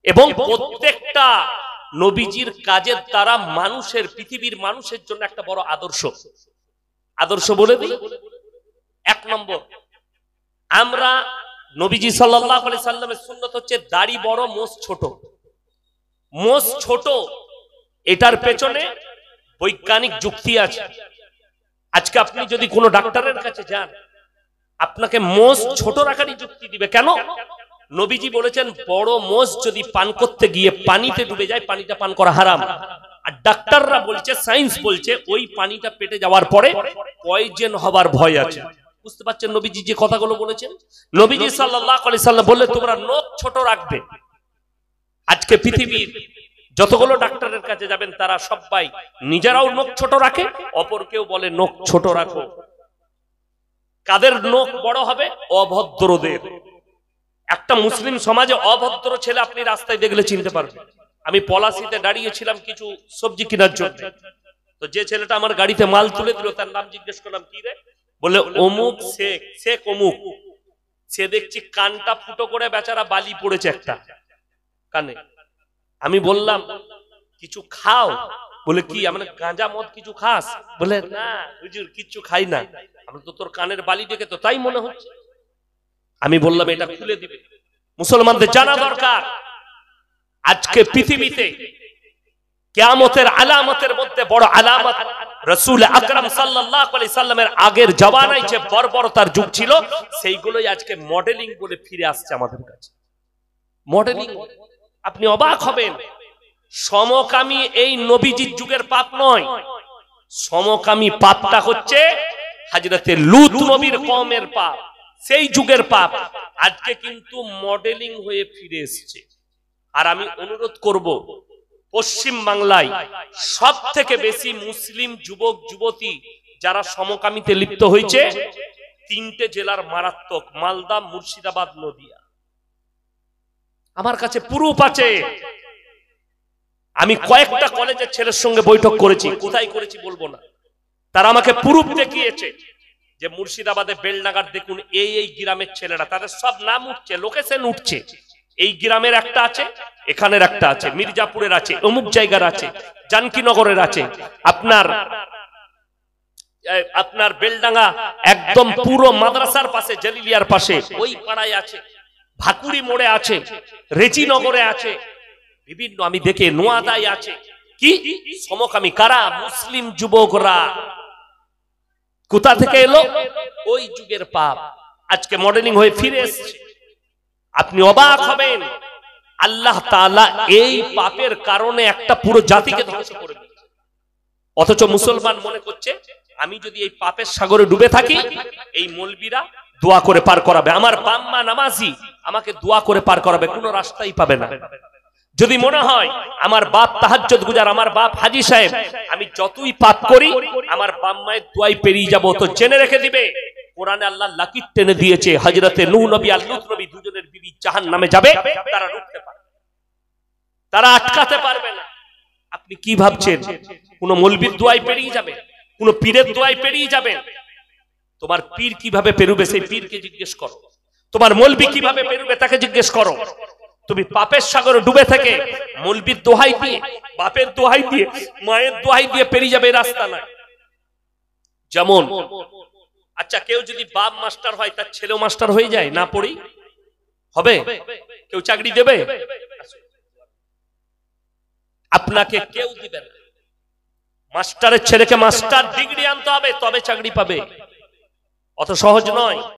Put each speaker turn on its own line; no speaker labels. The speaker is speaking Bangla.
এবং প্রত্যেকটা নবীজির কাজের দ্বারা মানুষের, পৃথিবীর মানুষের জন্য একটা বড় আদর্শ। আদর্শ বলে দিই, এক নম্বর, আমরা নবীজি সাল্লাল্লাহু আলাইহি সাল্লামের সুন্নাত হচ্ছে দাড়ি বড় মোষ ছোট। মোষ ছোট, এটার পেছনে বৈজ্ঞানিক যুক্তি আছে। আজকে আপনি যদি কোনো ডাক্তারের কাছে যান, আপনাকে মোষ ছোট রাখারই যুক্তি দিবে। কেন? নবীজি বলেছেন বড় মোষ যদি পান করতে গিয়ে পানিতে ডুবে যায়, পানিটা পান করা হারাম। আর ডাক্তাররা বলছে, সায়েন্স বলছে, ওই পানিটা পেটে যাওয়ার পরে পয়জন হবার ভয় আছে। বুঝতে পারছেন নবীজি যে কথাগুলো বলেছেন? নবীজি সাল্লাল্লাহু আলাইহি সাল্লাম বললেন তোমরা নখ ছোট রাখবে। আজকে পৃথিবীর যতগুলো ডাক্তারের কাছে যাবেন তারা সবাই নিজেরাও নখ ছোট রাখে, অপরকেও বলে নখ ছোট রাখো। কাদের নখ বড় হবে? অভদ্রদের। একটা মুসলিম সমাজে অভদ্র ছেলে আপনি রাস্তায় দেখলে চিনতে পারবেন। আমি পলাশিতে দাঁড়িয়েছিলাম কিছু সবজি কেনার জন্য, তো যে ছেলেটা আমার গাড়িতে মাল তুলে দিল তার নাম জিজ্ঞেস করলাম, কি রে? বলে অমুক শেখ, শেখ অমুক। সে দেখছি কানটা ফুটো করে বেচারা বালি পড়েছে একটা কানে। আমি বললাম কিছু খাও? বলে কি? আমরা গাঁজা মদ কিছু খাস? বলে না হুজুর কিছু খাই না। আমরা তো তোর কানের বালি দেখে তো তাই মনে হচ্ছে। আমি বললাম এটা খুলে দিবে। মুসলমানদের জানা দরকার আজকে পৃথিবীতে কিয়ামতের আলামতের মধ্যে বড় আলামত রাসূল আকরাম সাল্লাল্লাহু আলাইহি সাল্লামের আগের জামানায় যে বর্বরতার যুগ ছিল, সেইগুলোই আজকে মডেলিং বলে ফিরে আসছে আমাদের কাছে। মডেলিং, আপনি অবাক হবেন। সমকামী এই নবীজির যুগের পাপ নয়। সমকামী পাপটা হচ্ছে হযরতে লূত নবীর কওমের পাপ, সেই যুগের পাপ। আজকে কিন্তু মডেলিং হয়ে ফিরে এসেছে। আর আমি অনুরোধ করব, পশ্চিম বাংলায় সব থেকে বেশি মুসলিম যুবক যুবতী যারা সমকামীতে লিপ্ত হয়েছে, তিনটে জেলার মারাত্মক: মালদা, মুর্শিদাবাদ, নদিয়া। আমার কাছে প্রুফ আছে। আমি কয়েকটা কলেজের ছেলের সঙ্গে বৈঠক করেছি, কোথায় করেছি বলবো না। তারা আমাকে প্রুফ দেখিয়েছে যে মুর্শিদাবাদে বেলনাগার দেখুন, এই এই গ্রামের ছেলেরা, তাদের সব নাম উঠছে, লোকেশন উঠছে। এই গ্রামের একটা আছে, এখানের একটা আছে, মির্জাপুরের আছে, অমুক জায়গার আছে, জানকীনগরের আছে, আপনার বেলডাঙ্গা একদম পুরো মাদ্রাসার পাশে, জালিলিয়ার পাশে ওই পাড়ায় আছে, ভাকুড়ি মোড়ে আছে, রেজিনগরে আছে, বিভিন্ন আমি দেখে নোয়াদায় আছে। কি সমকামী? কারা? মুসলিম যুবকরা। কোথা থেকে এলো? ওই যুগের পাপ আজকে মডেলিং হয়ে ফিরে এসেছে। আপনি অবাক হবেন, আল্লাহ তাআলা এই পাপের কারণে একটা পুরো জাতিকে ধ্বংস করে দিয়েছে। অথচ মুসলমান মনে করছে আমি যদি এই পাপের সাগরে ডুবে থাকি, এই মৌলবীরা দোয়া করে পার করাবে, আমার বাম্মা নামাজি আমাকে দোয়া করে পার করাবে, কোনো রাস্তাই পাবে না। যদি মনে হয় আমার বাপ তাহাজ্জুদ গুজার, আমার বাপ হাজী সাহেব, আমি যতই পাপ করি আমার বাম্মায়ের দোয়ায় পেরিয়ে যাব, তো জেনে রেখে দিবে কোরআনে আল্লাহ লাকির টেনে দিয়েছে, হযরতে নূহ নবী আর লূত নবী দুজনের বিবি জাহান্নামে যাবে, তারা রুখতে পারবে, তারা আটকাতে পারবে না। আপনি কি ভাবছেন কোন মৌলবীর দোয়ায় পেরিয়ে যাবে? কোন পীরের দোয়ায় পেরিয়ে যাবেন? তোমার পীর কিভাবে পেরুবে সেই পীরকে জিজ্ঞেস করো। তোমার মৌলবী কিভাবে পেরুবে তাকে জিজ্ঞেস করো। তুমি পাপের সাগরে ডুবে থেকে মৌলবীর দোহাই দিয়ে, বাপের দোহাই দিয়ে, মায়ের দোহাই দিয়ে পেরিয়ে যাবে, রাস্তা নাই। যেমন আচ্ছা, কেউ যদি বাপ মাস্টার হয় তার ছেলেও মাস্টার হয়ে যায়, না পড়ি হবে? কেউ চাকরি দেবে? আপনাকে কেউ দিবে না। মাস্টারের ছেলেকে মাস্টার ডিগ্রি আনতে হবে তবে চাকরি পাবে, অত সহজ নয়।